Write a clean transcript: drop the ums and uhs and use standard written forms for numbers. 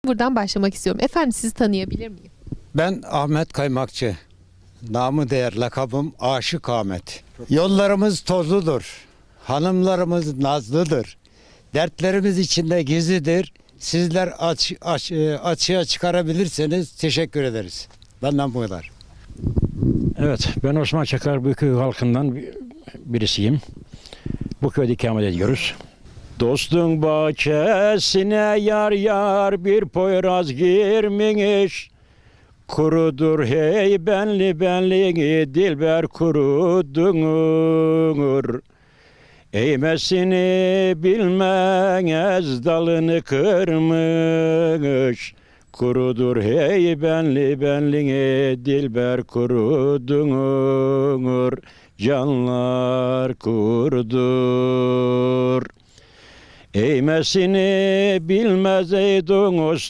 Buradan başlamak istiyorum. Efendim sizi tanıyabilir miyim? Ben Ahmet Kaymakçı. Namı değer lakabım Aşık Ahmet. Yollarımız tozludur. Hanımlarımız nazlıdır. Dertlerimiz içinde gizlidir. Sizler açığa çıkarabilirseniz teşekkür ederiz. Benden bu kadar. Evet, ben Osman Çakar bu köy halkından birisiyim. Bu köyde ikamet ediyoruz. Dostun bahçesine yar yar bir poyraz girmiş. Kurudur hey benli benli dilber kurudunur. Eğmesini bilmez dalını kırmış. Kurudur hey benli benli dilber kurudunur. Canlar kurdur. Eğmesini bilmez ey dost